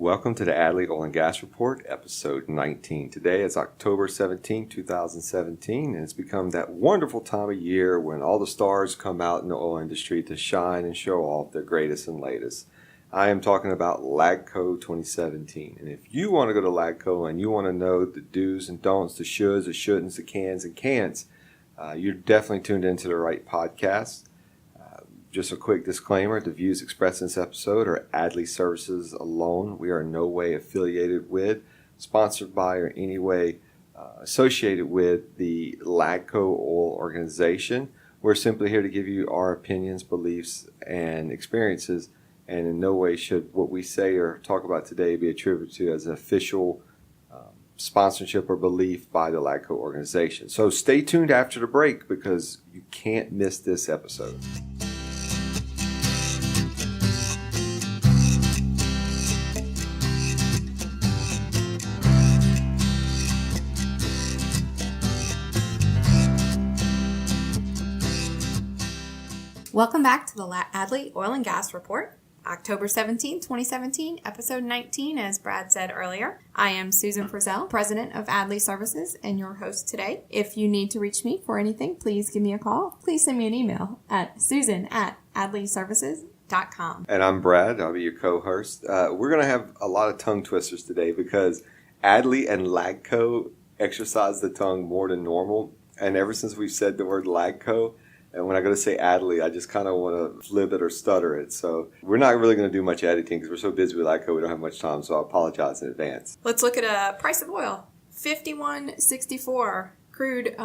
Welcome to the Adley Oil and Gas Report, episode 19. Today is October 17, 2017, and it's become that wonderful time of year when all the stars come out in the oil industry to shine and show off their greatest and latest. I am talking about LAGCOE 2017, and if you want to go to LAGCOE and you want to know the do's and don'ts, the shoulds, the shouldn'ts, the cans and can'ts, you're definitely tuned into the right podcast. Just a quick disclaimer, the views expressed in this episode are Adley Services alone. We are in no way affiliated with, sponsored by, or any way associated with the LAGCOE Oil Organization. We're simply here to give you our opinions, beliefs, and experiences, and in no way should what we say or talk about today be attributed to as an official sponsorship or belief by the LAGCOE organization. So stay tuned after the break because you can't miss this episode. Welcome back to the Adley Oil and Gas Report, October 17, 2017, episode 19, as Brad said earlier. I am Susan Frizzell, president of Adley Services, and your host today. If you need to reach me for anything, please give me a call. Please send me an email at susan@adleyservices.com. And I'm Brad. I'll be your co-host. We're going to have a lot of tongue twisters today because Adley and LAGCOE exercise the tongue more than normal. And ever since we've said the word LAGCOE, and when I go to say Adley, I just kind of want to flip it or stutter it. So we're not really going to do much editing because we're so busy with LAGCOE, we don't have much time. So I apologize in advance. Let's look at a price of oil. $51.64 crude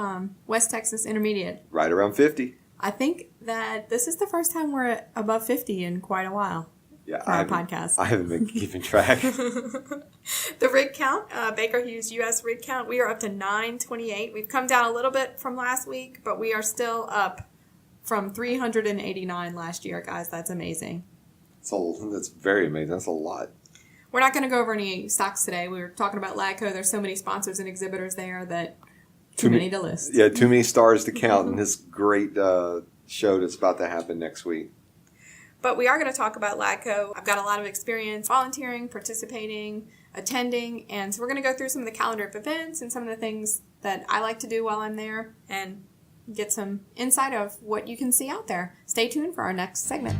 West Texas Intermediate. Right around 50. I think that this is the first time we're above 50 in quite a while. Yeah, for our podcast. I haven't been keeping track. The rig count, Baker Hughes U.S. rig count, we are up to 928. We've come down a little bit from last week, but we are still up from 389 last year, guys. That's amazing. That's very amazing. That's a lot. We're not going to go over any stocks today. We were talking about LAGCOE. There's so many sponsors and exhibitors there that too many to list. Yeah, too many stars to count in this great show that's about to happen next week. But we are going to talk about LAGCOE. I've got a lot of experience volunteering, participating, attending, and so we're going to go through some of the calendar of events and some of the things that I like to do while I'm there and get some insight of what you can see out there. Stay tuned for our next segment.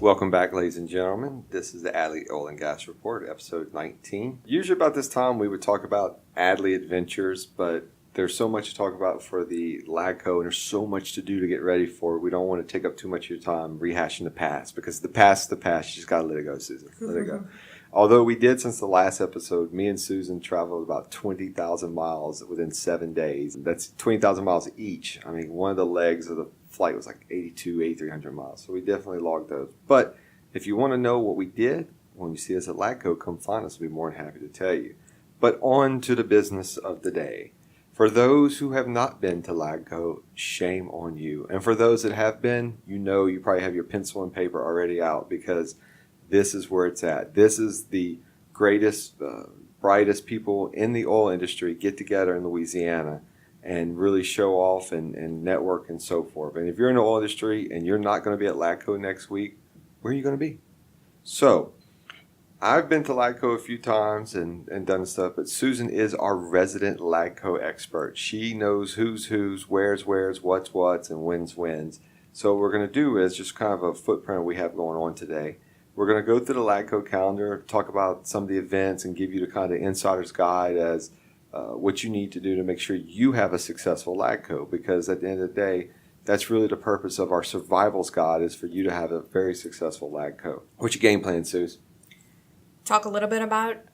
Welcome back, ladies and gentlemen. This is the Adley Oil and Gas Report, episode 19. Usually about this time we would talk about Adley adventures, but there's so much to talk about for the LAGCOE, and there's so much to do to get ready for it. We don't want to take up too much of your time rehashing the past, because the past is the past. You just got to let it go, Susan. Let it go. Although we did, since the last episode, me and Susan traveled about 20,000 miles within 7 days. That's 20,000 miles each. I mean, one of the legs of the flight was like 8,300 miles. So we definitely logged those. But if you want to know what we did, when you see us at LAGCOE, come find us. We'll be more than happy to tell you. But on to the business of the day. For those who have not been to LAGCOE, shame on you. And for those that have been, you probably have your pencil and paper already out because this is where it's at. This is the greatest, brightest people in the oil industry get together in Louisiana and really show off and network and so forth. And if you're in the oil industry and you're not going to be at LAGCOE next week, where are you going to be? So I've been to LAGCOE a few times and done stuff, but Susan is our resident LAGCOE expert. She knows who's, where's, what's, and when's. So what we're going to do is just kind of a footprint we have going on today. We're going to go through the LAGCOE calendar, talk about some of the events, and give you the kind of insider's guide as what you need to do to make sure you have a successful LAGCOE. Because at the end of the day, that's really the purpose of our survival's guide, is for you to have a very successful LAGCOE. What's your game plan, Suze? Talk a little bit about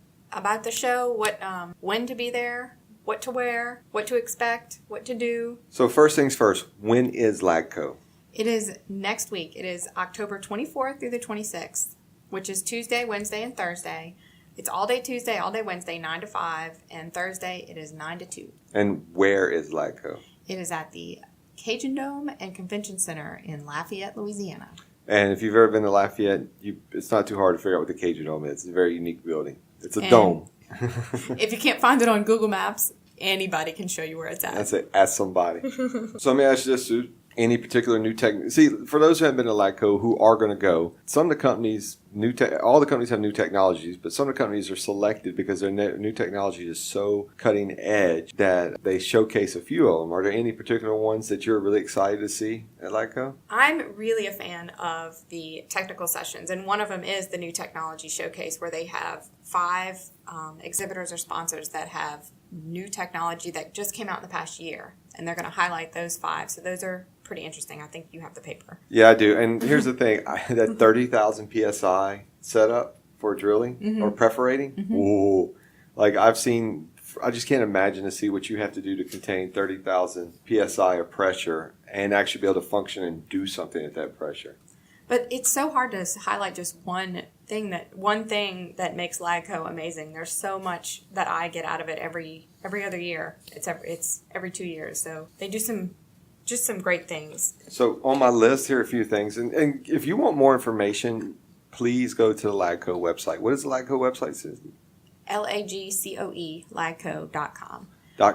the show, what when to be there, what to wear, what to expect, what to do. So first things first, when is LAGCOE? It is next week. It is October 24th through the 26th, which is Tuesday, Wednesday, and Thursday. It's all day Tuesday, all day Wednesday, 9 to 5, and Thursday it is 9 to 2. And where is LAGCOE? It is at the Cajun Dome and Convention Center in Lafayette, Louisiana. And if you've ever been to Lafayette, it's not too hard to figure out what the Cajun Dome is. It's a very unique building. It's a dome. If you can't find it on Google Maps, Anybody can show you where it's at. That's it. Ask somebody. So let me ask you this, Sue. Any particular new tech? See, for those who haven't been to LAGCOE who are going to go, some of the companies, all the companies have new technologies, but some of the companies are selected because their new technology is so cutting edge that they showcase a few of them. Are there any particular ones that you're really excited to see at LAGCOE? I'm really a fan of the technical sessions, and one of them is the new technology showcase where they have 5 exhibitors or sponsors that have new technology that just came out in the past year, and they're going to highlight those 5. So those are pretty interesting. I think you have the paper. Yeah, I do. And here's the thing. That 30,000 PSI setup for drilling or perforating, ooh, like I've seen, I just can't imagine to see what you have to do to contain 30,000 PSI of pressure and actually be able to function and do something at that pressure. But it's so hard to highlight just one thing that makes LAGCOE amazing. There's so much that I get out of it every other year. It's every 2 years. So they do some great things. So on my list here are a few things. And if you want more information, please go to the LAGCOE website. What is the LAGCOE website, Susan? LAGCOE, LAGCOE.com.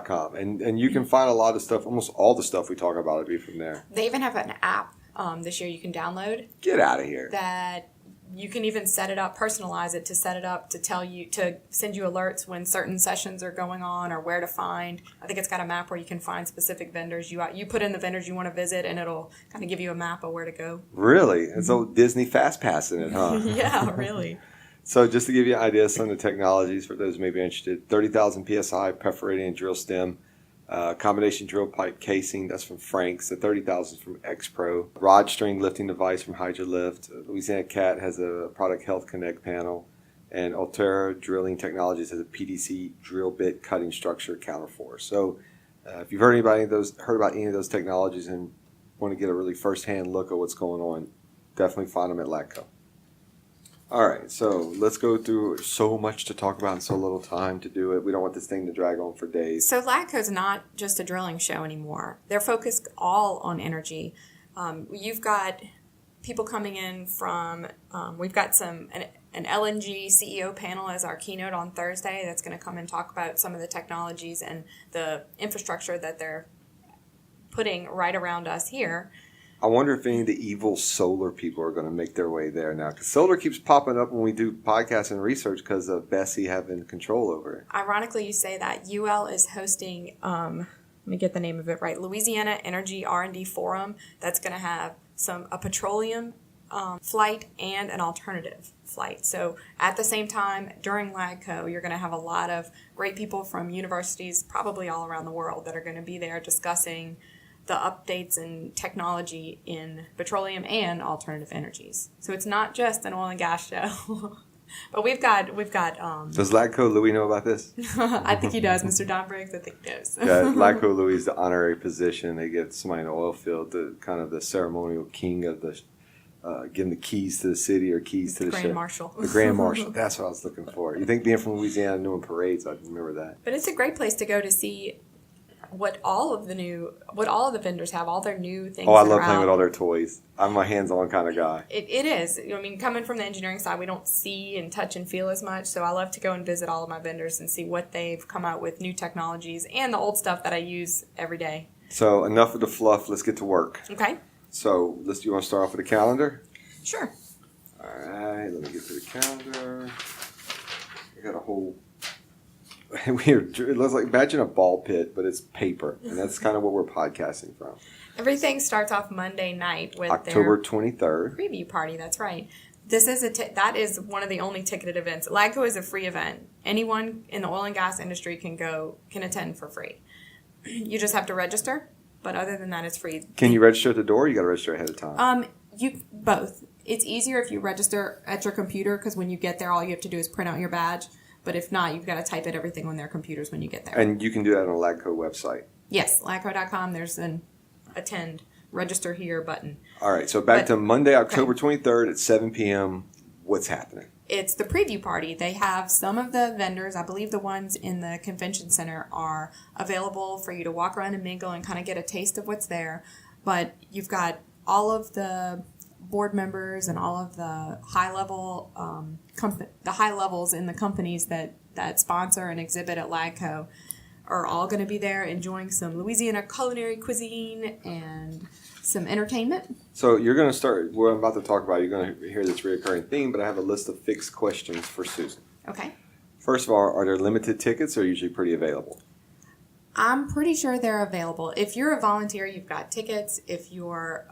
.com. And you can find a lot of stuff, almost all the stuff we talk about will be from there. They even have an app this year you can download. Get out of here. That you can even set it up, personalize it to set it up to tell you, to send you alerts when certain sessions are going on or where to find. I think it's got a map where you can find specific vendors. You put in the vendors you want to visit and it'll kind of give you a map of where to go. Really? It's old Disney fast passing it, huh? Yeah, really. So just to give you an idea of some of the technologies for those who may be interested, 30,000 PSI perforating and drill stem, combination drill pipe casing, that's from Frank's. The 30,000 is from Expo. Rod string lifting device from Hydrolift. Louisiana Cat has a product Health Connect panel. And Altera Drilling Technologies has a PDC drill bit cutting structure counterforce. So if you've heard about any of those technologies and want to get a really first-hand look at what's going on, definitely find them at LAGCOE. All right, so let's go through so much to talk about and so little time to do it. We don't want this thing to drag on for days. So LAGCOE's not just a drilling show anymore. They're focused all on energy. You've got people coming in from, we've got an LNG CEO panel as our keynote on Thursday that's going to come and talk about some of the technologies and the infrastructure that they're putting right around us here. I wonder if any of the evil solar people are going to make their way there now. Because solar keeps popping up when we do podcasts and research because of Bessie having control over it. Ironically, you say that. UL is hosting, let me get the name of it right, Louisiana Energy R&D Forum. That's going to have a petroleum flight and an alternative flight. So at the same time, during LAGCOE, you're going to have a lot of great people from universities, probably all around the world, that are going to be there discussing the updates and technology in petroleum and alternative energies. So it's not just an oil and gas show. But we've got Does LAGCOE Louis know about this? I think he does. Mr. Don Briggs, I think he does. Yeah, LAGCOE Louis is the honorary position. They give somebody in the oil field the kind of the ceremonial king of the give them the keys to the city or keys to the Grand ship. Marshal. The Grand Marshal. That's what I was looking for. You think being from Louisiana, doing parades, I remember that. But it's a great place to go to see what all of the vendors have, all their new things. Oh, I love playing with all their toys. I'm a hands-on kind of guy. It is. I mean, coming from the engineering side, we don't see and touch and feel as much. So I love to go and visit all of my vendors and see what they've come out with, new technologies, and the old stuff that I use every day. So enough of the fluff. Let's get to work. Okay. So you want to start off with the calendar? Sure. All right. Let me get to the calendar. I got a whole... Weird. It looks like, imagine a ball pit, but it's paper, and that's kind of what we're podcasting from. Everything starts off Monday night with October their 23rd preview party. That's right. This is that is one of the only ticketed events. LAGCOE is a free event. Anyone in the oil and gas industry can attend for free. You just have to register, but other than that, it's free. Can you register at the door? Or you got to register ahead of time. You both. It's easier if you register at your computer because when you get there, all you have to do is print out your badge. But if not, you've got to type in everything on their computers when you get there. And you can do that on the LAGCOE website. Yes, LAGCOE.com. There's an attend, register here button. All right, so back to Monday, October 23rd at 7 p.m. What's happening? It's the preview party. They have some of the vendors, I believe the ones in the convention center are available for you to walk around and mingle and kind of get a taste of what's there. But you've got all of the board members and all of the high levels in the companies that sponsor and exhibit at LAGCOE are all going to be there enjoying some Louisiana culinary cuisine and some entertainment. So you're going to start, what I'm about to talk about, you're going to hear this recurring theme, but I have a list of fixed questions for Susan. Okay. First of all, are there limited tickets or usually pretty available? I'm pretty sure they're available. If you're a volunteer, you've got tickets. If you're,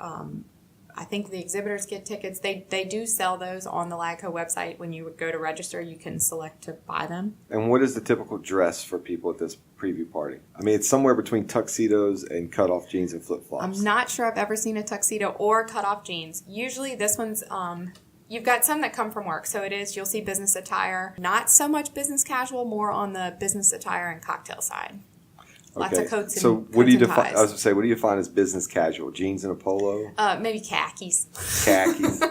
I think the exhibitors get tickets. They do sell those on the LAGCOE website. When you go to register, you can select to buy them. And what is the typical dress for people at this preview party? I mean, it's somewhere between tuxedos and cutoff jeans and flip-flops. I'm not sure I've ever seen a tuxedo or cutoff jeans. Usually this one's, you've got some that come from work. So you'll see business attire. Not so much business casual, more on the business attire and cocktail side. Lots of coats and so what do you define? ties. I was going to say, what do you define as business casual? Jeans and a polo? Maybe khakis. Khakis.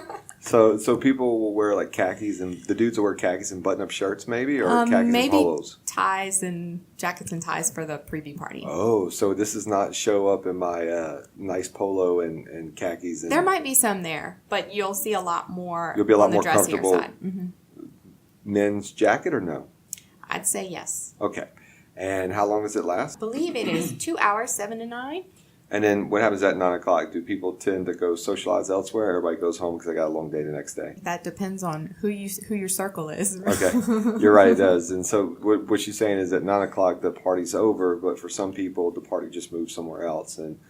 So people will wear like khakis, and the dudes will wear khakis and button-up shirts, maybe, or khakis maybe and polos. Ties and jackets and ties for the preview party. Oh, so this is not show up in my nice polo and khakis. And there might be some there, but you'll see a lot more. You'll be a lot on the more dressier comfortable. Side. Mm-hmm. Men's jacket or no? I'd say yes. Okay. And how long does it last? I believe it is 2 hours, 7 to 9. And then what happens at 9 o'clock? Do people tend to go socialize elsewhere? Everybody goes home because they got a long day the next day. That depends on who your circle is. Okay, you're right, it does. And so what she's saying is at 9 o'clock the party's over, but for some people the party just moves somewhere else. And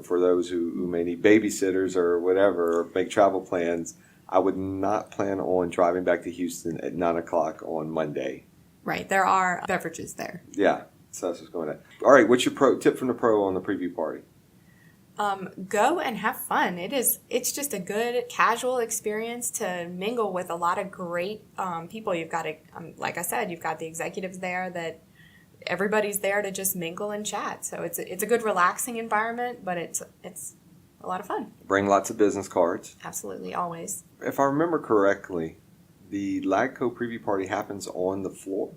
for those who may need babysitters or whatever, or make travel plans, I would not plan on driving back to Houston at 9 o'clock on Monday. Right, there are beverages there. Yeah, so that's what's going on. All right, what's your tip from the pro on the preview party? Go and have fun. It's just a good casual experience to mingle with a lot of great people. You've got like I said, you've got the executives there that everybody's there to just mingle and chat. So it's a good relaxing environment, but it's a lot of fun. Bring lots of business cards. Absolutely, always. If I remember correctly, the LAGCOE preview party happens on the floor?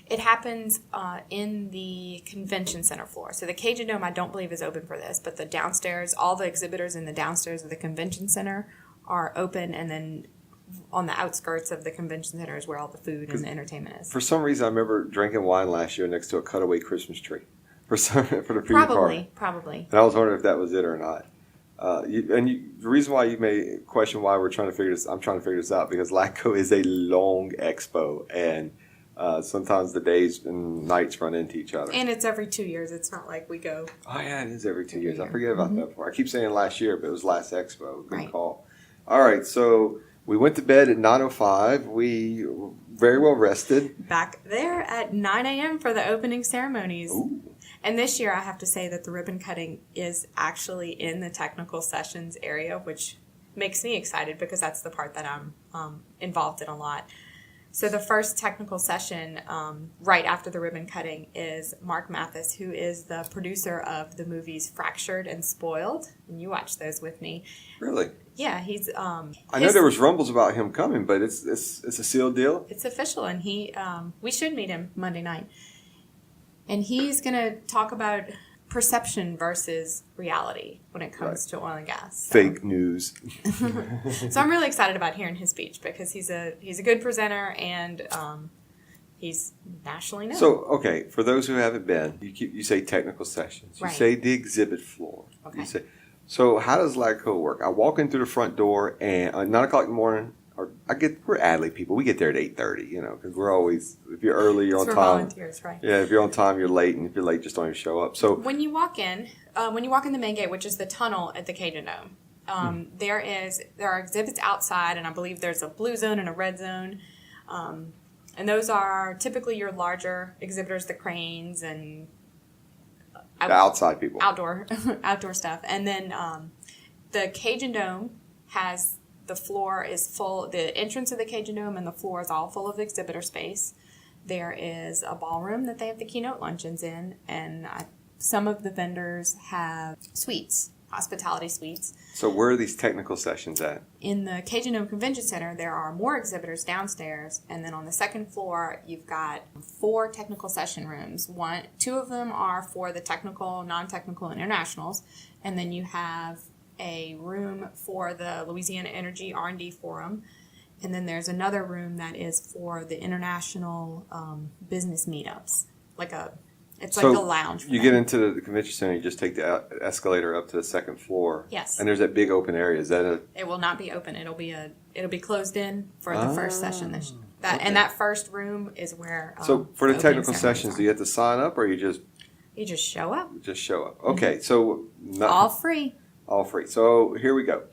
It happens in the convention center floor. So the Cajun Dome, I don't believe, is open for this, but the downstairs, all the exhibitors in the downstairs of the convention center are open, and then on the outskirts of the convention center is where all the food and the entertainment is. For some reason, I remember drinking wine last year next to a cutaway Christmas tree for the preview party. Probably. And I was wondering if that was it or not. The reason why you may question why I'm trying to figure this out, because LAGCOE is a long expo, and sometimes the days and nights run into each other. And it's every 2 years. It's not like we go. Oh, yeah, it is every 2 years. I forget about that part. I keep saying last year, but it was last expo. Good Right. call. All right, so we went to bed at 9:05. We were very well rested. Back there at 9 a.m. for the opening ceremonies. Ooh. And this year I have to say that the ribbon cutting is actually in the technical sessions area, which makes me excited because that's the part that I'm involved in a lot. So the first technical session right after the ribbon cutting is Mark Mathis, who is the producer of the movies Fractured and Spoiled. And you watched those with me. Really? Yeah, he's... I know there was rumbles about him coming, but it's a sealed deal? It's official, and we should meet him Monday night. And he's going to talk about perception versus reality when it comes to oil and gas. So. Fake news. So I'm really excited about hearing his speech because he's a good presenter and he's nationally known. So, okay, for those who haven't been, you say technical sessions. You Right. say the exhibit floor. Okay. So how does LAGCOE work? I walk in through the front door and at 9 o'clock in the morning, we're Adley people. We get there at 8:30, because we're always, if you're early, you're on for time. volunteers, right? Yeah, if you're on time, you're late, and if you're late, just don't even show up. So When you walk in the main gate, which is the tunnel at the Cajun Dome, there are exhibits outside, and I believe there's a blue zone and a red zone, and those are typically your larger exhibitors, the cranes and the outside people. outdoor stuff, and then the Cajun Dome has. The floor is full. The entrance of the Cajun Dome and the floor is all full of exhibitor space. There is a ballroom that they have the keynote luncheons in, and some of the vendors have suites, hospitality suites. So where are these technical sessions at? In the Cajun Dome Convention Center, there are more exhibitors downstairs, and then on the second floor, you've got 4 technical session rooms. 2 of them are for the technical, non-technical, and internationals, and then you have a room for the Louisiana Energy R&D Forum, and then there's another room that is for the international business meetups, like It's like a lounge. You get into the convention center, you just take the escalator up to the second floor. Yes. And there's that big open area. Is that a... It will not be open. It'll be closed in for the first session. And that first room is where. So for the technical sessions, do you have to sign up, or you just show up? Just show up. Okay, so all free. All free. So here we go.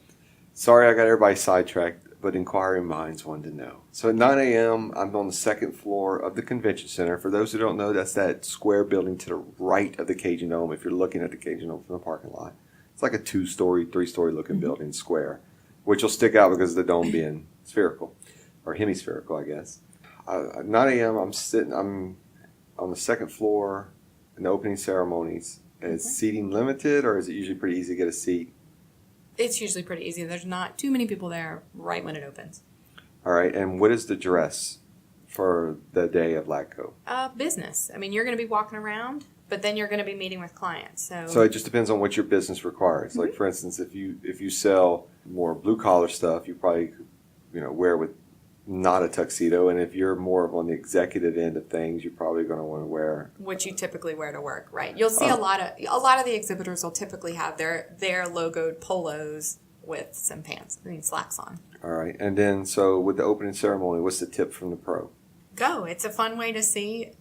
Sorry, I got everybody sidetracked, but inquiring minds wanted to know. So at 9 a.m., I'm on the second floor of the convention center. For those who don't know, that's that square building to the right of the Cajun Dome. If you're looking at the Cajun Dome from the parking lot, it's like a 2-story, 3-story looking building, square, which will stick out because of the dome being spherical or hemispherical, I guess. At 9 a.m., I'm on the second floor in the opening ceremonies. Is seating limited, or is it usually pretty easy to get a seat? It's usually pretty easy. There's not too many people there right when it opens. All right, and what is the dress for the day of LAGCOE? Business. I mean, you're going to be walking around, but then you're going to be meeting with clients. So it just depends on what your business requires. Like, for instance, if you sell more blue collar stuff, you probably wear with not a tuxedo, and if you're more of on the executive end of things, you're probably going to want to wear what you typically wear to work, right? You'll see a lot of the exhibitors will typically have their logoed polos with some pants, slacks on. All right, and then so with the opening ceremony, what's the tip from the pro? Go. It's a fun way to see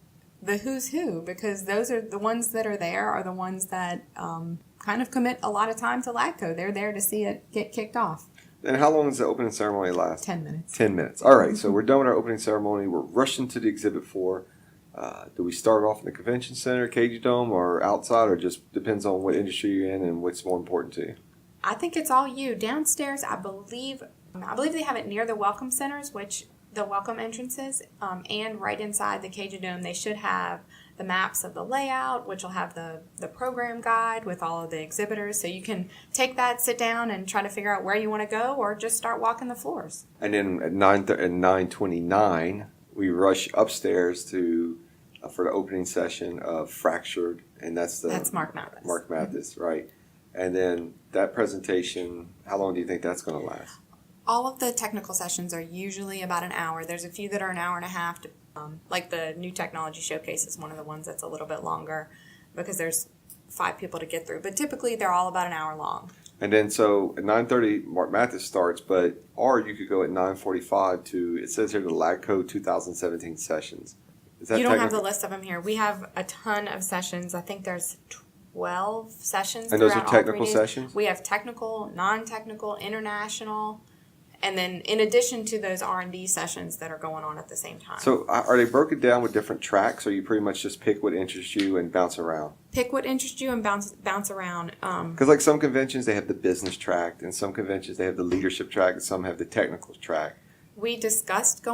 the who's who, because those are the ones that are there are the ones that kind of commit a lot of time to LAGCOE. They're there to see it get kicked off. And how long does the opening ceremony last? 10 minutes. 10 minutes. All right, so we're done with our opening ceremony. We're rushing to the exhibit floor. Do we start off in the convention center, Cajun Dome, or outside, or just depends on what industry you're in and what's more important to you? I think it's all you. Downstairs, I believe they have it near the welcome centers, the welcome entrances, and right inside the Cajun Dome, they should have the maps of the layout, which will have the program guide with all of the exhibitors. So you can take that, sit down, and try to figure out where you want to go, or just start walking the floors. And then at 9:29, we rush upstairs for the opening session of Fractured, and that's Mark Mathis. Mark Mathis, right? And then that presentation, how long do you think that's going to last? All of the technical sessions are usually about an hour. There's a few that are an hour and a half. Like the new technology showcase is one of the ones that's a little bit longer because there's 5 people to get through. But typically they're all about an hour long. And then so at 9:30 Mark Mathis starts, or you could go at 9:45 to, it says here, the LAGCOE 2017 sessions. Is that you don't have the list of them here. We have a ton of sessions. I think there's 12 sessions. And those are technical sessions? We have technical, non-technical, international. And then in addition to those R&D sessions that are going on at the same time. So are they broken down with different tracks, or you pretty much just pick what interests you and bounce around? Pick what interests you and bounce around. Because like some conventions, they have the business track, and some conventions, they have the leadership track, and some have the technical track. We discussed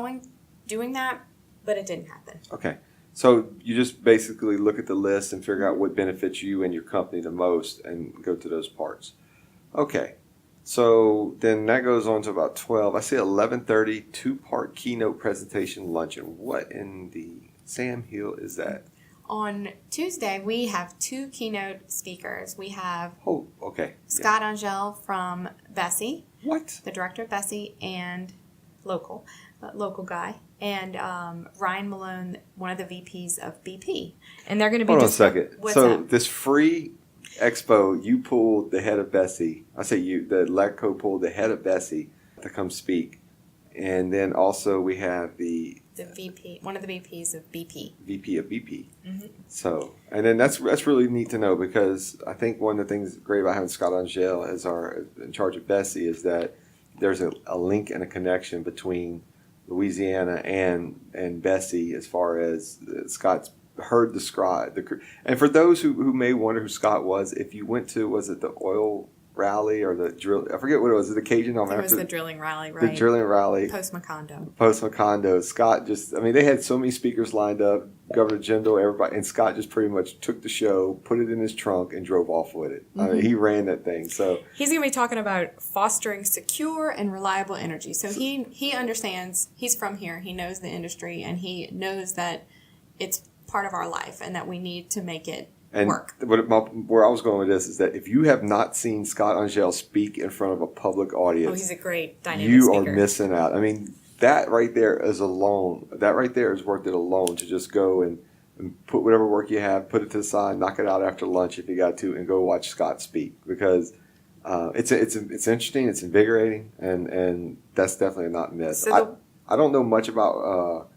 doing that, but it didn't happen. Okay. So you just basically look at the list and figure out what benefits you and your company the most and go to those parts. Okay. So then that goes on to about 12. I see 11:30, 2-part keynote presentation luncheon. What in the Sam Hill is that? On Tuesday, we have 2 keynote speakers. We have Scott Angel from Bessie. What? The director of Bessie and local guy. And Ryan Malone, one of the VPs of BP. And they're going to be Hold on a second. What's so up? This free Expo, you pulled the head of Bessie. I say you, the LAGCOE pulled the head of Bessie to come speak. And then also we have the VP, one of the VPs of BP. VP of BP. Mm-hmm. So, and then that's really neat to know, because I think one of the things great about having Scott Angel as in charge of Bessie is that there's a link and a connection between Louisiana and Bessie, as far as Scott's heard and for those who may wonder who Scott was, if you went to, was it the oil rally or the drill? I forget what it was. The Cajun. It was the drilling rally, right? The drilling rally. Post Macondo. Scott they had so many speakers lined up, Governor Jindal, everybody, and Scott just pretty much took the show, put it in his trunk, and drove off with it. Mm-hmm. He ran that thing. So he's going to be talking about fostering secure and reliable energy. So he understands. He's from here. He knows the industry, and he knows that it's part of our life and that we need to make it work. Where I was going with this is that if you have not seen Scott Angel speak in front of a public audience, he's a great dynamic speaker. You are missing out. I mean, that right there is worth it alone to just go and and put whatever work you have, put it to the side, knock it out after lunch if you got to, and go watch Scott speak, because it's interesting, it's invigorating, and that's definitely not missed. So I don't know much about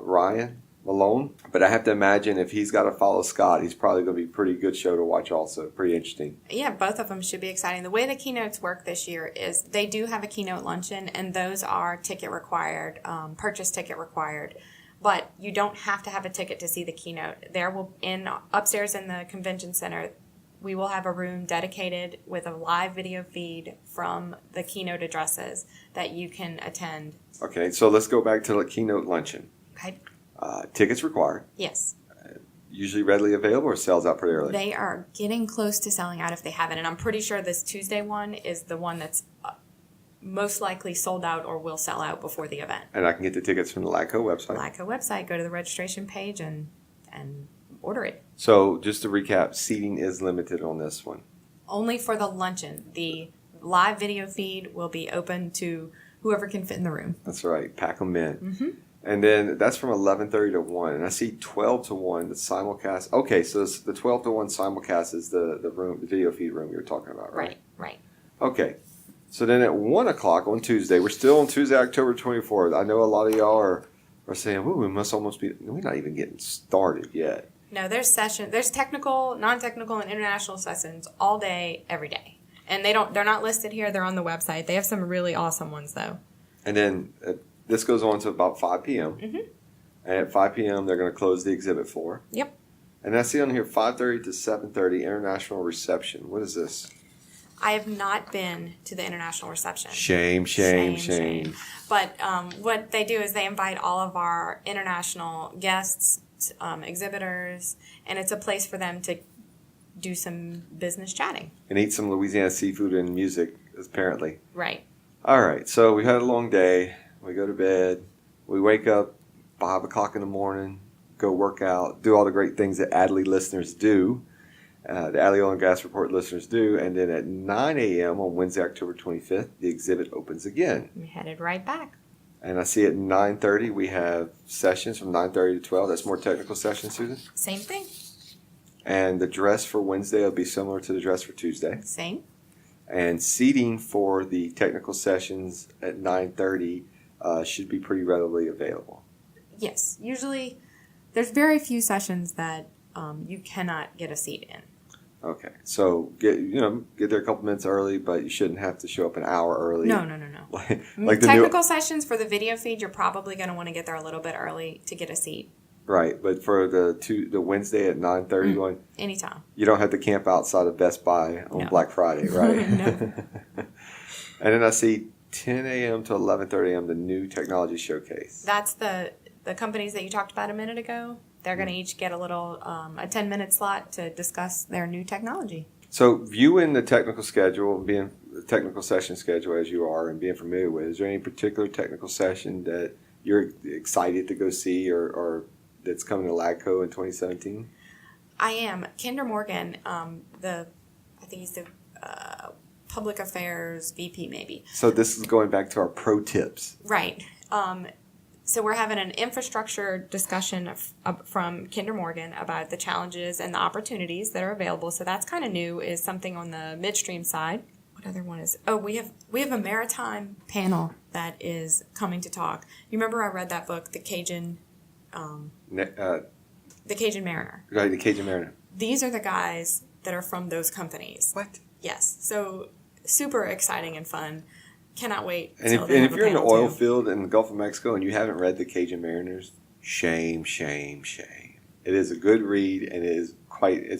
Ryan Malone, but I have to imagine if he's got to follow Scott, he's probably going to be a pretty good show to watch also. Pretty interesting. Yeah, both of them should be exciting. The way the keynotes work this year is they do have a keynote luncheon, and those are ticket required, purchase ticket required. But you don't have to have a ticket to see the keynote. Upstairs in the convention center, we will have a room dedicated with a live video feed from the keynote addresses that you can attend. Okay, so let's go back to the keynote luncheon. Okay. Tickets required. Yes. Usually readily available or sells out pretty early? They are getting close to selling out if they haven't. And I'm pretty sure this Tuesday one is the one that's most likely sold out or will sell out before the event. And I can get the tickets from the LAGCOE website? LAGCOE website. Go to the registration page and order it. So just to recap, seating is limited on this one. Only for the luncheon. The live video feed will be open to whoever can fit in the room. That's right. Pack them in. Mm-hmm. And then that's from 11:30 to 1. And I see 12 to 1, the simulcast. Okay, so the 12 to 1 simulcast is the room, the video feed room you were talking about, right? Right. Okay. So then at 1 o'clock on Tuesday, we're still on Tuesday, October 24th. I know a lot of y'all are saying, "Ooh, we must almost be." We're not even getting started yet. No, there's technical, non-technical, and international sessions all day, every day. And they're not listed here. They're on the website. They have some really awesome ones though. And then this goes on to about 5 p.m. Mm-hmm. And at 5 p.m., they're going to close the exhibit floor. Yep. And I see on here 5:30 to 7:30 international reception. What is this? I have not been to the international reception. Shame. But what they do is they invite all of our international guests, exhibitors, and it's a place for them to do some business chatting. And eat some Louisiana seafood and music, apparently. Right. All right, so we had a long day. We go to bed. We wake up 5 o'clock in the morning, go work out, do all the great things that Adley listeners do, the Adley Oil and Gas Report listeners do. And then at 9 a.m. on Wednesday, October 25th, the exhibit opens again. We headed right back. And I see at 9:30 we have sessions from 9:30 to 12. That's more technical sessions, Susan? Same thing. And the dress for Wednesday will be similar to the dress for Tuesday. Same. And seating for the technical sessions at 9:30 should be pretty readily available. Yes. Usually there's very few sessions that you cannot get a seat in. Okay, so get there a couple minutes early, but you shouldn't have to show up an hour early. No. like the technical sessions for the video feed, you're probably going to want to get there a little bit early to get a seat. Right, but for the Wednesday at 9:30 one, anytime. You don't have to camp outside of Best Buy on Black Friday, right? No. And then I see 10 a.m. to 11:30 a.m. the new technology showcase. That's the companies that you talked about a minute ago. They're going to each get a little a 10-minute slot to discuss their new technology. So, viewing the technical schedule, being the technical session schedule as you are, and being familiar with, is there any particular technical session that you're excited to go see, or that's coming to LAGCOE in 2017? I am. Kinder Morgan, I think he's the public affairs VP, maybe. So this is going back to our pro tips. Right. So we're having an infrastructure discussion from Kinder Morgan about the challenges and the opportunities that are available. So that's kind of new, is something on the midstream side. What other one is? Oh, we have a maritime panel that is coming to talk. You remember I read that book, The Cajun Mariner. Right, the Cajun Mariner. These are the guys that are from those companies. What? Yes. So super exciting and fun. Cannot wait. And if you're in the oil field in the Gulf of Mexico and you haven't read the Cajun Mariners, shame. It is a good read, and it's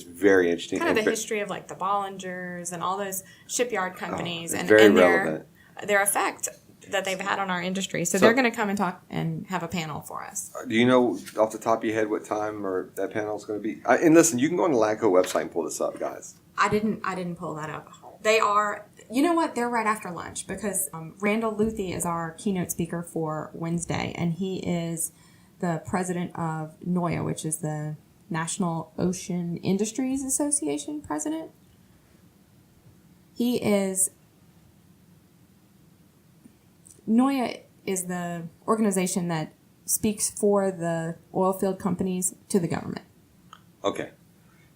very interesting. Kind of the history of like the Bollingers and all those shipyard companies and relevant. Their effect that they've had on our industry. So they're going to come and talk and have a panel for us. Do you know off the top of your head what time or that panel is going to be? And listen, you can go on the LAGCOE website and pull this up, guys. I didn't pull that up. They are, you know what? They're right after lunch, because Randall Luthi is our keynote speaker for Wednesday, and he is the president of NOIA, which is the National Ocean Industries Association president. NOIA is the organization that speaks for the oil field companies to the government. Okay.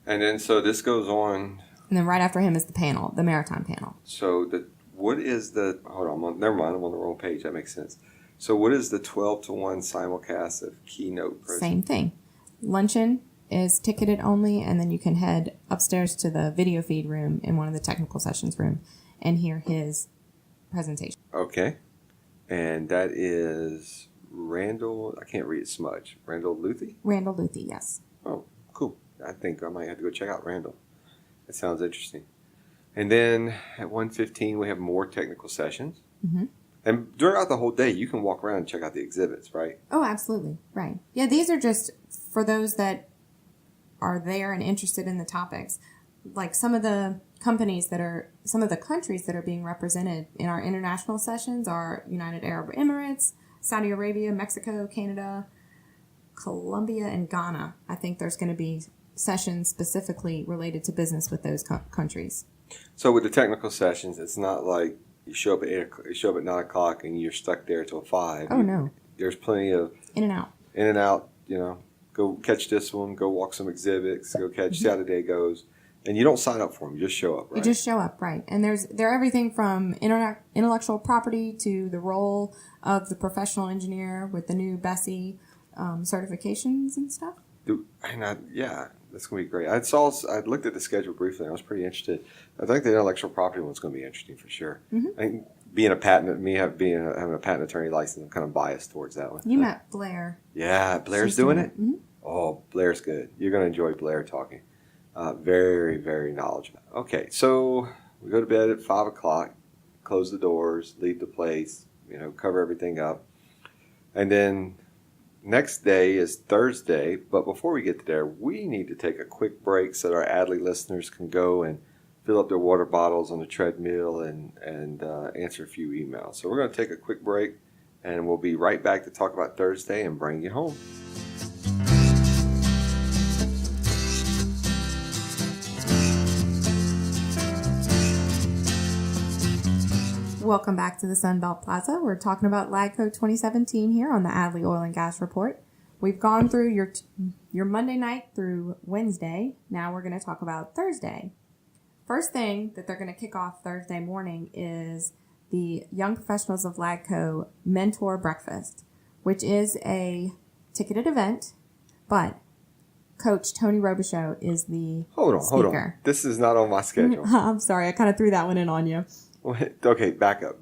And then so this goes on. And then right after him is the panel, the maritime panel. So hold on, never mind, I'm on the wrong page. That makes sense. So what is the 12 to 1 simulcast of keynote presentation? Same thing. Luncheon is ticketed only, and then you can head upstairs to the video feed room in one of the technical sessions room and hear his presentation. Okay. And that is Randall, I can't read it smudge. Randall Luthi? Randall Luthi, yes. Oh, cool. I think I might have to go check out Randall. That sounds interesting. And then at 1:15 we have more technical sessions. Mm-hmm. And throughout the whole day, you can walk around and check out the exhibits, right? Oh, absolutely. Right. Yeah, these are just for those that are there and interested in the topics. Like some of the countries that are being represented in our international sessions are United Arab Emirates, Saudi Arabia, Mexico, Canada, Colombia, and Ghana. I think there's going to be sessions specifically related to business with those countries. So with the technical sessions, it's not like you show up at 9 o'clock and you're stuck there till 5. Oh, no. There's plenty of In and out. Go catch this one, go walk some exhibits, go catch, see how the day goes. And you don't sign up for them, you just show up, right? You just show up, right. And they're everything from intellectual property to the role of the professional engineer with the new BESI certifications and stuff. That's going to be great. I looked at the schedule briefly, and I was pretty interested. I think the intellectual property one's going to be interesting for sure. Mm-hmm. I think having a patent attorney license, I'm kind of biased towards that one. You met Blair. Yeah, Blair's doing it? Mm-hmm. Oh, Blair's good. You're going to enjoy Blair talking. Very, very knowledgeable. Okay, so we go to bed at 5 o'clock, close the doors, leave the place, cover everything up. And then next day is Thursday, but before we get there, we need to take a quick break so that our Adley listeners can go and fill up their water bottles on the treadmill and answer a few emails. So we're going to take a quick break, and we'll be right back to talk about Thursday and bring you home. Welcome back to the Sunbelt Plaza. We're talking about LAGCOE 2017 here on the Adley Oil and Gas Report. We've gone through your Monday night through Wednesday. Now we're going to talk about Thursday. First thing that they're going to kick off Thursday morning is the Young Professionals of LAGCOE Mentor Breakfast, which is a ticketed event, but Coach Tony Robichaux is the speaker. Hold on. This is not on my schedule. I'm sorry. I kind of threw that one in on you. Okay, back up.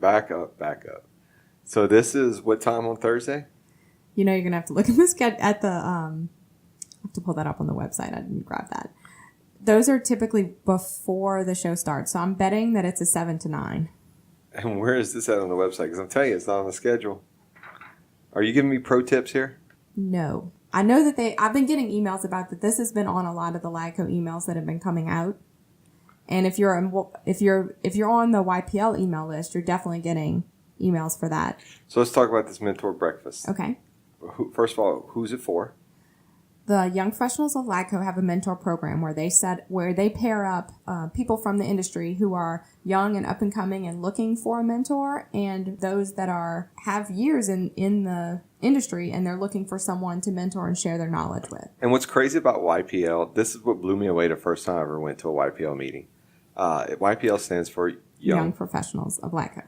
So this is what time on Thursday? You're going to have to look at the schedule at the, I have to pull that up on the website. I didn't grab that. Those are typically before the show starts. So I'm betting that it's a 7 to 9. And where is this at on the website? Because I'm telling you, it's not on the schedule. Are you giving me pro tips here? No. I know that I've been getting emails about that. This has been on a lot of the LAGCOE emails that have been coming out. And if you're on the YPL email list, you're definitely getting emails for that. So let's talk about this mentor breakfast. Okay. First of all, who's it for? The Young Professionals of LAGCOE have a mentor program where they pair up people from the industry who are young and up and coming and looking for a mentor, and those that have years in the industry and they're looking for someone to mentor and share their knowledge with. And what's crazy about YPL, this is what blew me away the first time I ever went to a YPL meeting. YPL stands for Young Professionals of LAGCOE.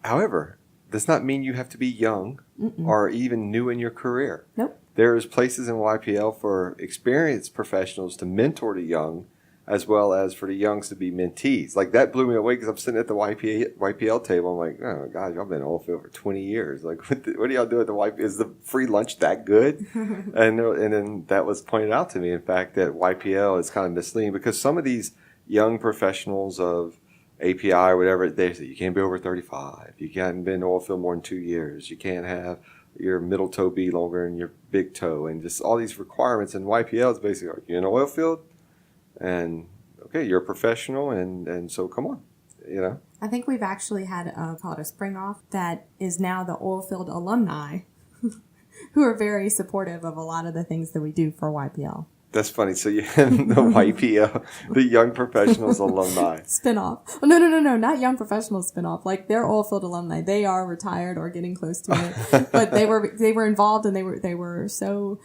However, does not mean you have to be young or even new in your career. Nope. There's places in YPL for experienced professionals to mentor the young, as well as for the youngs to be mentees. Like, that blew me away because I'm sitting at the YPL table. I'm like, oh, God, y'all been in the oil field for 20 years. Like, what do y'all do at the YPL? Is the free lunch that good? and then that was pointed out to me, in fact, that YPL is kind of misleading because some of these young professionals of API or whatever, they say you can't be over 35. You can't been in the oil field more than 2 years. You can't have your middle toe be longer than your big toe, and just all these requirements. And YPL is basically like, you're in the oil field, and okay, you're a professional, and so come on, I think we've actually had call it a spring off that is now the oil field alumni who are very supportive of a lot of the things that we do for YPL. That's funny. So you have the YPL, the Young Professionals Alumni. Spinoff. Oh, no, not Young Professionals spinoff. Like, they're Oilfield alumni. They are retired or getting close to it. But they were involved, and they were so,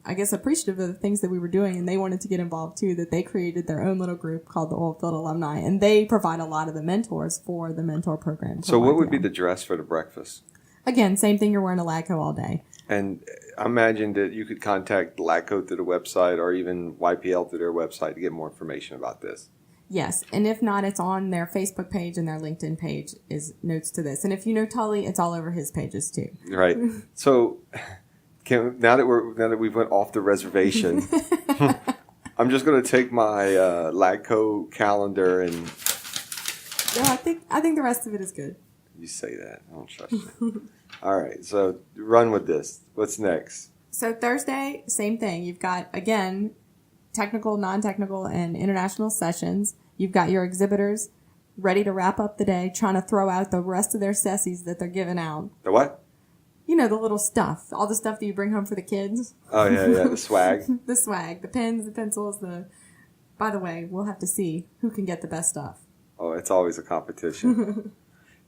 I guess, appreciative of the things that we were doing, and they wanted to get involved too, that they created their own little group called the Oilfield Alumni, and they provide a lot of the mentors for the mentor program. So what would be the dress for the breakfast? Again, same thing. You're wearing a LAGCOE all day. And I imagine that you could contact LAGCOE through the website or even YPL through their website to get more information about this. Yes, and if not, it's on their Facebook page and their LinkedIn page is notes to this. And if you know Tully, it's all over his pages too. Right. So now that we've went off the reservation, I'm just going to take my LAGCOE calendar and. Yeah, I think the rest of it is good. You say that. I don't trust you. All right. So run with this. What's next? So Thursday, same thing. You've got, again, technical, non-technical, and international sessions. You've got your exhibitors ready to wrap up the day, trying to throw out the rest of their sessies that they're giving out. The what? You know, the little stuff. All the stuff that you bring home for the kids. Oh, yeah. The swag. The swag. The pens, the pencils, By the way, we'll have to see who can get the best stuff. Oh, it's always a competition.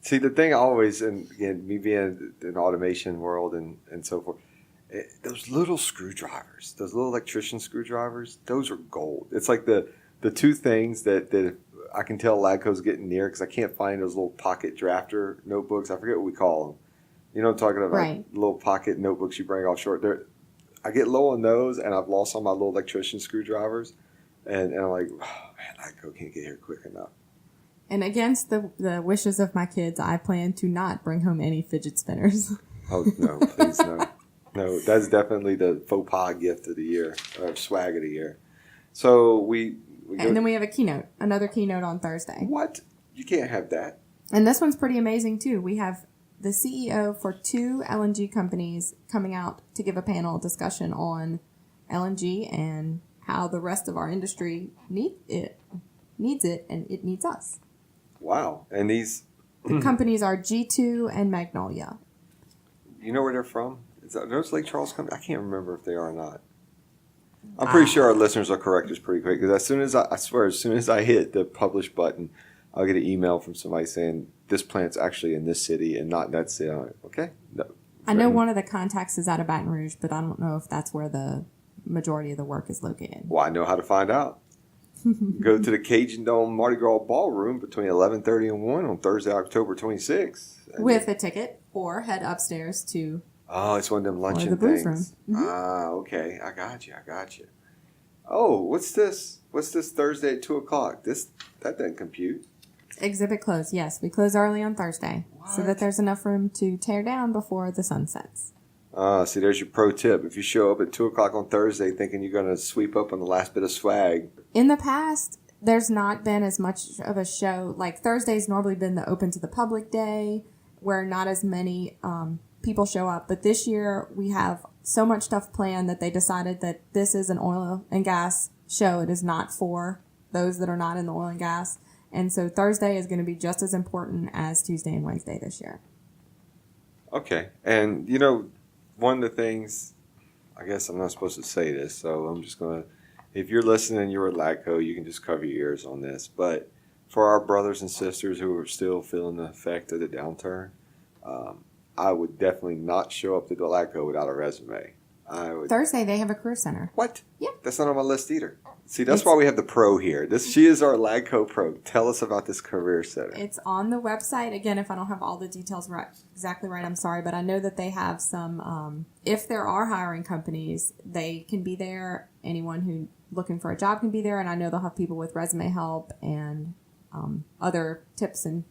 See, the thing always, and again, me being in the automation world and so forth, those little screwdrivers, those little electrician screwdrivers, those are gold. It's like the two things that I can tell LAGCOE's getting near because I can't find those little pocket drafter notebooks. I forget what we call them. You know what I'm talking about? Right. Little pocket notebooks you bring off short. I get low on those, and I've lost all my little electrician screwdrivers. And I'm like, oh, man, LAGCOE can't get here quick enough. And against the wishes of my kids, I plan to not bring home any fidget spinners. Oh, no, please, no. No, that's definitely the faux pas gift of the year, or swag of the year. So we and then we have another keynote on Thursday. What? You can't have that. And this one's pretty amazing, too. We have the CEO for 2 LNG companies coming out to give a panel discussion on LNG and how the rest of our industry needs it, and it needs us. Wow. And these the companies are G2 and Magnolia. You know where they're from? Are those Lake Charles companies? I can't remember if they are or not. I'm pretty sure our listeners will correct us pretty quick because as soon as I hit the publish button, I'll get an email from somebody saying this plant's actually in this city and not in that city. I'm like, okay. No. I know one of the contacts is out of Baton Rouge, but I don't know if that's where the majority of the work is located. Well, I know how to find out. Go to the Cajun Dome Mardi Gras Ballroom between 11:30 and 1 on Thursday, October 26th. With a ticket, or head upstairs to... Oh, it's one of them luncheon the booth things. Room. Mm-hmm. Ah, okay. I got you. Oh, what's this? What's this Thursday at 2 o'clock? That doesn't compute. Exhibit close, yes. We close early on Thursday so that there's enough room to tear down before the sun sets. See, there's your pro tip. If you show up at 2 o'clock on Thursday thinking you're going to sweep up on the last bit of swag. In the past, there's not been as much of a show. Like, Thursday's normally been the open to the public day where not as many people show up. But this year, we have so much stuff planned that they decided that this is an oil and gas show. It is not for those that are not in the oil and gas. And so Thursday is going to be just as important as Tuesday and Wednesday this year. Okay. And, you know, one of the things, I guess I'm not supposed to say this, so I'm just going to, if you're listening and you're at LAGCOE, you can just cover your ears on this. But for our brothers and sisters who are still feeling the effect of the downturn, I would definitely not show up to the LAGCOE without a resume. Thursday, they have a career center. What? Yeah. That's not on my list either. See, that's why we have the pro here. She is our LAGCOE pro. Tell us about this career center. It's on the website. Again, if I don't have all the details exactly right, I'm sorry. But I know that they have some, if there are hiring companies, they can be there. Anyone who looking for a job can be there. And I know they'll have people with resume help and other tips and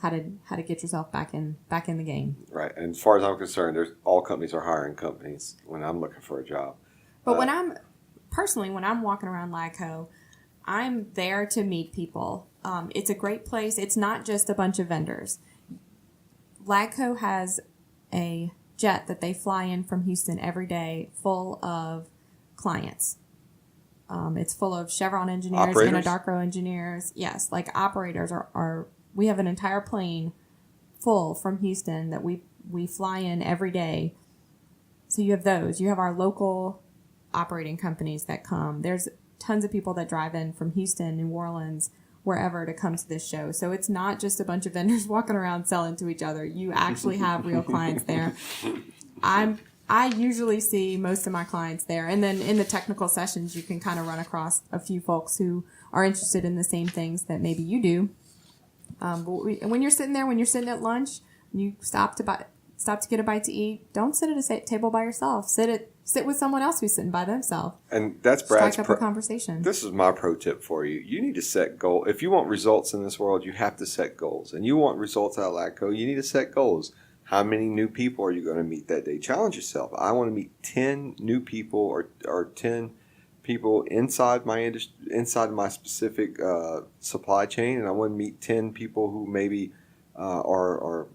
how to get yourself back in the game. Right. And as far as I'm concerned, all companies are hiring companies when I'm looking for a job. But when I'm walking around LAGCOE, I'm there to meet people. It's a great place. It's not just a bunch of vendors. LAGCOE has a jet that they fly in from Houston every day full of clients. It's full of Chevron engineers, Anadarko engineers. Yes, like operators are we have an entire plane full from Houston that we fly in every day. So you have those. You have our local operating companies that come. There's tons of people that drive in from Houston, New Orleans, wherever to come to this show. So it's not just a bunch of vendors walking around selling to each other. You actually have real clients there. I usually see most of my clients there. And then in the technical sessions, you can kind of run across a few folks who are interested in the same things that maybe you do. But when you're sitting at lunch, you stop to get a bite to eat, don't sit at a table by yourself. Sit with someone else who's sitting by themselves. And that's Brad's strike up a conversation. This is my pro tip for you. You need to set goals. If you want results in this world, you have to set goals. And you want results out of LAGCOE, you need to set goals. How many new people are you going to meet that day? Challenge yourself. I want to meet 10 new people or 10 people inside my industry, inside my specific supply chain, and I want to meet 10 people who maybe are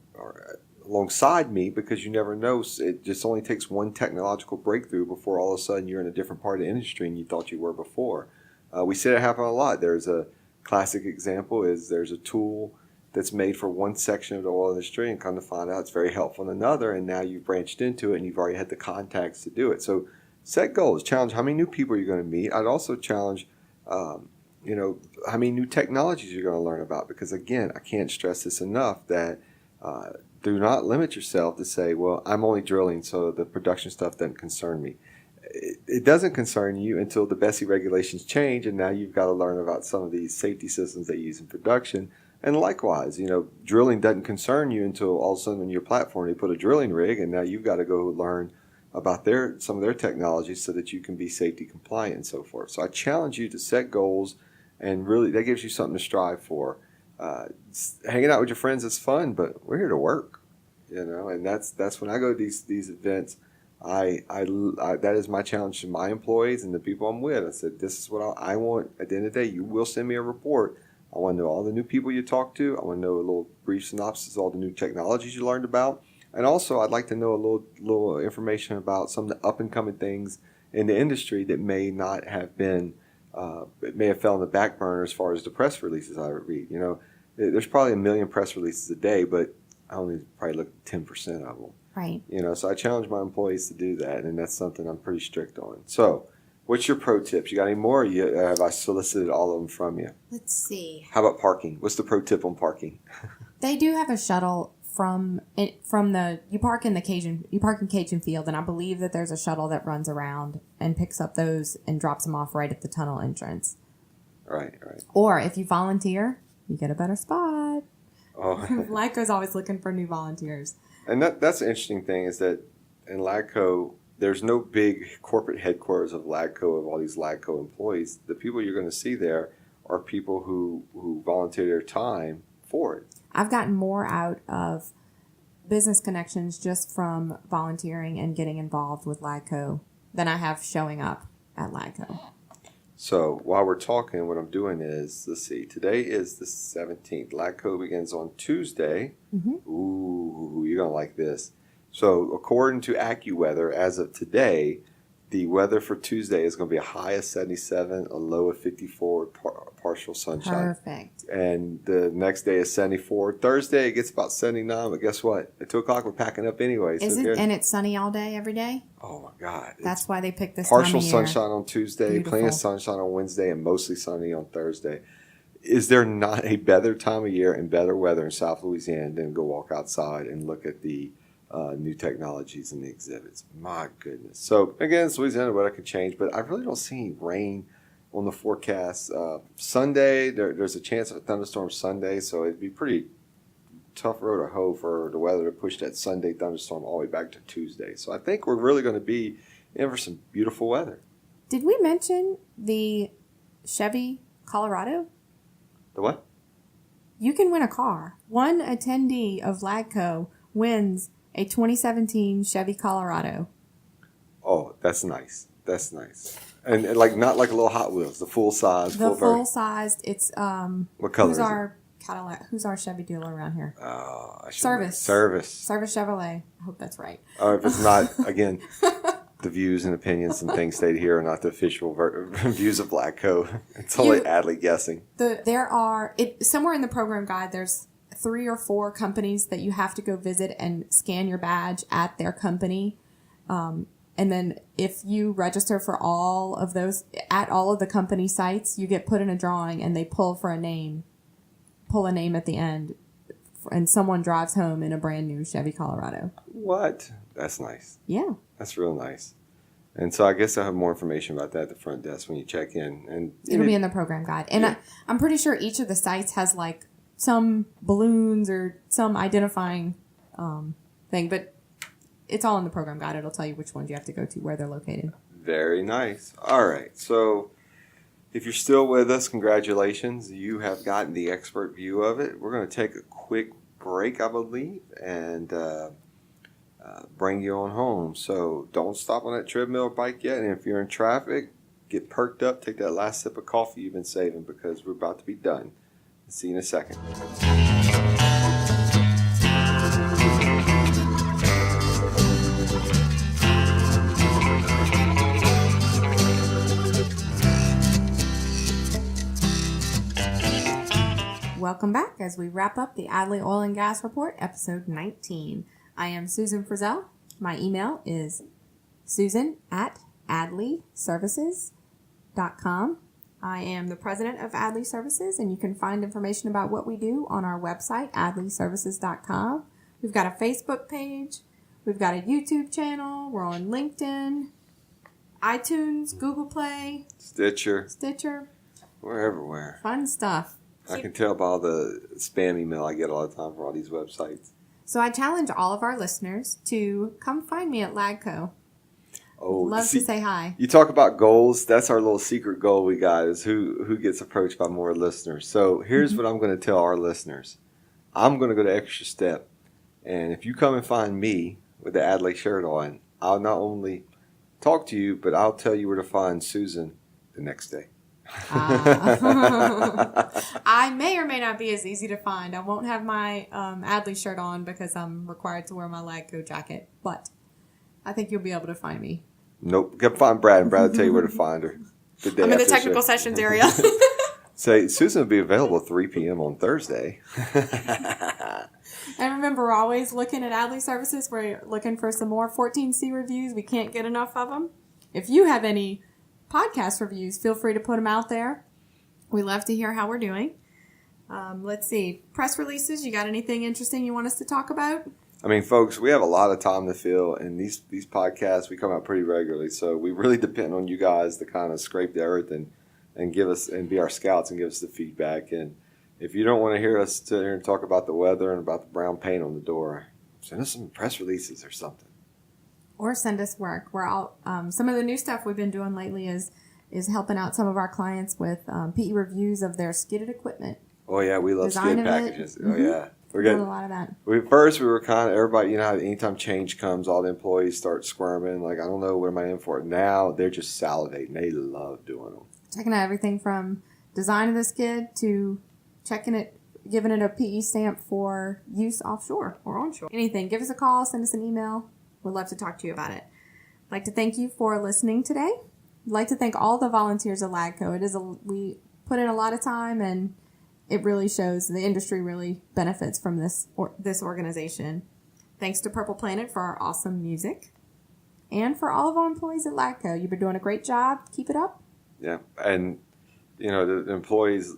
alongside me, because you never know. It just only takes one technological breakthrough before all of a sudden you're in a different part of the industry than you thought you were before. We see it happen a lot. There's a classic example is there's a tool that's made for one section of the oil industry, and come to find out it's very helpful in another, and now you've branched into it and you've already had the contacts to do it. So set goals. Challenge how many new people you're going to meet. I'd also challenge, how many new technologies you're going to learn about, because again, I can't stress this enough that do not limit yourself to say, well, I'm only drilling, so the production stuff doesn't concern me. It doesn't concern you until the BSEE regulations change, and now you've got to learn about some of these safety systems they use in production. And likewise, drilling doesn't concern you until all of a sudden on your platform they put a drilling rig, and now you've got to go learn about some of their technologies so that you can be safety compliant and so forth. So I challenge you to set goals, and really that gives you something to strive for. Hanging out with your friends is fun, but we're here to work, and that's when I go to these events. I that is my challenge to my employees and the people I'm with. I said, this is what I want. At the end of the day, you will send me a report. I want to know all the new people you talk to. I want to know a little brief synopsis of all the new technologies you learned about. And also, I'd like to know a little information about some of the up-and-coming things in the industry that may not have been, it may have fell on the back burner as far as the press releases I read. There's probably 1 million press releases a day, but I only probably look at 10% of them. Right. So I challenge my employees to do that, and that's something I'm pretty strict on. So what's your pro tips? You got any more? Or have I solicited all of them from you? Let's see. How about parking? What's the pro tip on parking? They do have a shuttle from you park in Cajun Field, and I believe that there's a shuttle that runs around and picks up those and drops them off right at the tunnel entrance. Right. Or if you volunteer, you get a better spot. Oh. LAGCOE's always looking for new volunteers. And that's the interesting thing is that in LAGCOE, there's no big corporate headquarters of LAGCOE, of all these LAGCOE employees. The people you're going to see there are people who volunteer their time for it. I've gotten more out of business connections just from volunteering and getting involved with LAGCOE than I have showing up at LAGCOE. So while we're talking, what I'm doing is, let's see, today is the 17th. LAGCOE begins on Tuesday. Mm-hmm. Ooh, you're going to like this. So according to AccuWeather, as of today, the weather for Tuesday is going to be a high of 77, a low of 54, partial sunshine. Perfect. And the next day is 74. Thursday, it gets about 79, but guess what? At 2 o'clock, we're packing up anyway. And it's sunny all day, every day? Oh, my God. That's why they picked this time of year. Partial sunshine on Tuesday, Beautiful. Plenty of sunshine on Wednesday, and mostly sunny on Thursday. Is there not a better time of year and better weather in South Louisiana than go walk outside and look at the new technologies and the exhibits? My goodness. So again, it's Louisiana, weather can change, but I really don't see any rain on the forecast. Sunday, there's a chance of a thunderstorm Sunday, so it'd be pretty tough road to hoe for the weather to push that Sunday thunderstorm all the way back to Tuesday. So I think we're really going to be in for some beautiful weather. Did we mention the Chevy Colorado? The what? You can win a car. One attendee of LAGCOE wins a 2017 Chevy Colorado. Oh, that's nice. That's nice. And like not like a little Hot Wheels, the full size. The full sized. It's what color who's is our Cadillac? Who's our Chevy dealer around here? Service. Service Chevrolet. I hope that's right. If it's not, again, the views and opinions and things stated here are not the official views of LAGCOE. It's only Adley guessing. There are somewhere in the program guide. There's 3 or 4 companies that you have to go visit and scan your badge at their company. And then if you register for all of those, at all of the company sites, you get put in a drawing and they pull a name at the end, and someone drives home in a brand new Chevy Colorado. What? That's nice. Yeah. That's real nice. And so I guess I'll have more information about that at the front desk when you check in. And it'll be in the program guide. And I'm pretty sure each of the sites has like some balloons or some identifying thing, but it's all in the program guide. It'll tell you which ones you have to go to, where they're located. Very nice. All right. So if you're still with us, congratulations. You have gotten the expert view of it. We're going to take a quick break, I believe, and bring you on home. So don't stop on that treadmill or bike yet. And if you're in traffic, get perked up. Take that last sip of coffee you've been saving, because we're about to be done. See you in a second. Welcome back as we wrap up the Adley Oil and Gas Report, episode 19. I am Susan Frizzell. My email is susan@adleyservices.com. I am the president of Adley Services, and you can find information about what we do on our website, adleyservices.com. We've got a Facebook page. We've got a YouTube channel. We're on LinkedIn, iTunes, Google Play, Stitcher. We're everywhere. Fun stuff. I can tell by all the spam email I get all the time for all these websites. So I challenge all of our listeners to come find me at LAGCOE. Oh, Love to say hi. You talk about goals. That's our little secret goal we got, is who gets approached by more listeners. So here's what I'm going to tell our listeners. I'm going to go the extra step. And if you come and find me with the Adley shirt on, I'll not only talk to you, but I'll tell you where to find Susan the next day. I may or may not be as easy to find. I won't have my Adley shirt on because I'm required to wear my LAGCOE jacket, but I think you'll be able to find me. Nope. Come find Brad, and Brad will tell you where to find her. I'm in the technical sessions area. Say, Susan will be available at 3 p.m. on Thursday. And remember, we're always looking at Adley Services. We're looking for some more 14C reviews. We can't get enough of them. If you have any podcast reviews, feel free to put them out there. We love to hear how we're doing. Let's see. Press releases. You got anything interesting you want us to talk about? I mean, folks, we have a lot of time to fill, and these podcasts, we come out pretty regularly. So we really depend on you guys to kind of scrape the earth and give us, and be our scouts and give us the feedback. And if you don't want to hear us sit here and talk about the weather and about the brown paint on the door, send us some press releases or something. Or send us work. We're all some of the new stuff we've been doing lately is helping out some of our clients with PE reviews of their skidded equipment. Oh yeah, we love skid packages. Mm-hmm. Oh yeah, we're getting a lot of that. We were kind of, everybody, you know how anytime change comes, all the employees start squirming. Like, I don't know, what am I in for? Now they're just salivating. They love doing them. Checking out everything from design of the skid to checking it, giving it a PE stamp for use offshore or onshore. Anything. Give us a call. Send us an email. We'd love to talk to you about it. I'd like to thank you for listening today. I'd like to thank all the volunteers at LAGCOE. We put in a lot of time, and it really shows. The industry really benefits from this organization. Thanks to Purple Planet for our awesome music, and for all of our employees at LAGCOE. You've been doing a great job. Keep it up. Yeah, and you know, the employees.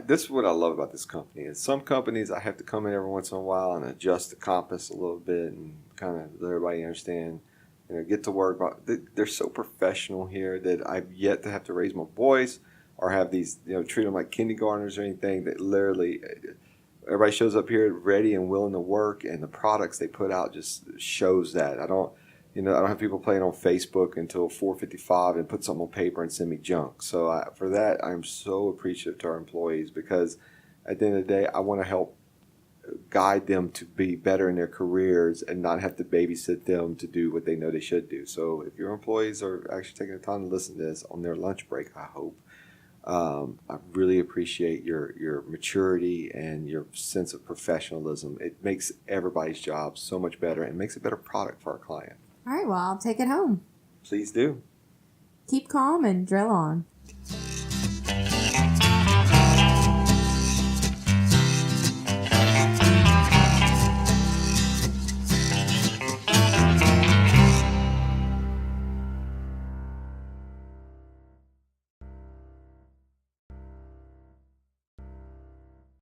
This is what I love about this company. Is some companies I have to come in every once in a while and adjust the compass a little bit and kind of let everybody understand, you know, get to work. They're so professional here that I've yet to have to raise my voice or have these, you know, treat them like kindergartners or anything. That literally, everybody shows up here ready and willing to work, and the products they put out just shows that. I don't have people playing on Facebook until 4:55 and put something on paper and send me junk. So for that, I'm so appreciative to our employees, because at the end of the day, I want to help guide them to be better in their careers and not have to babysit them to do what they know they should do. So if your employees are actually taking the time to listen to this on their lunch break, I hope, I really appreciate your maturity and your sense of professionalism. It makes everybody's job so much better and makes a better product for our client. All right, well, I'll take it home. Please do. Keep calm and drill on.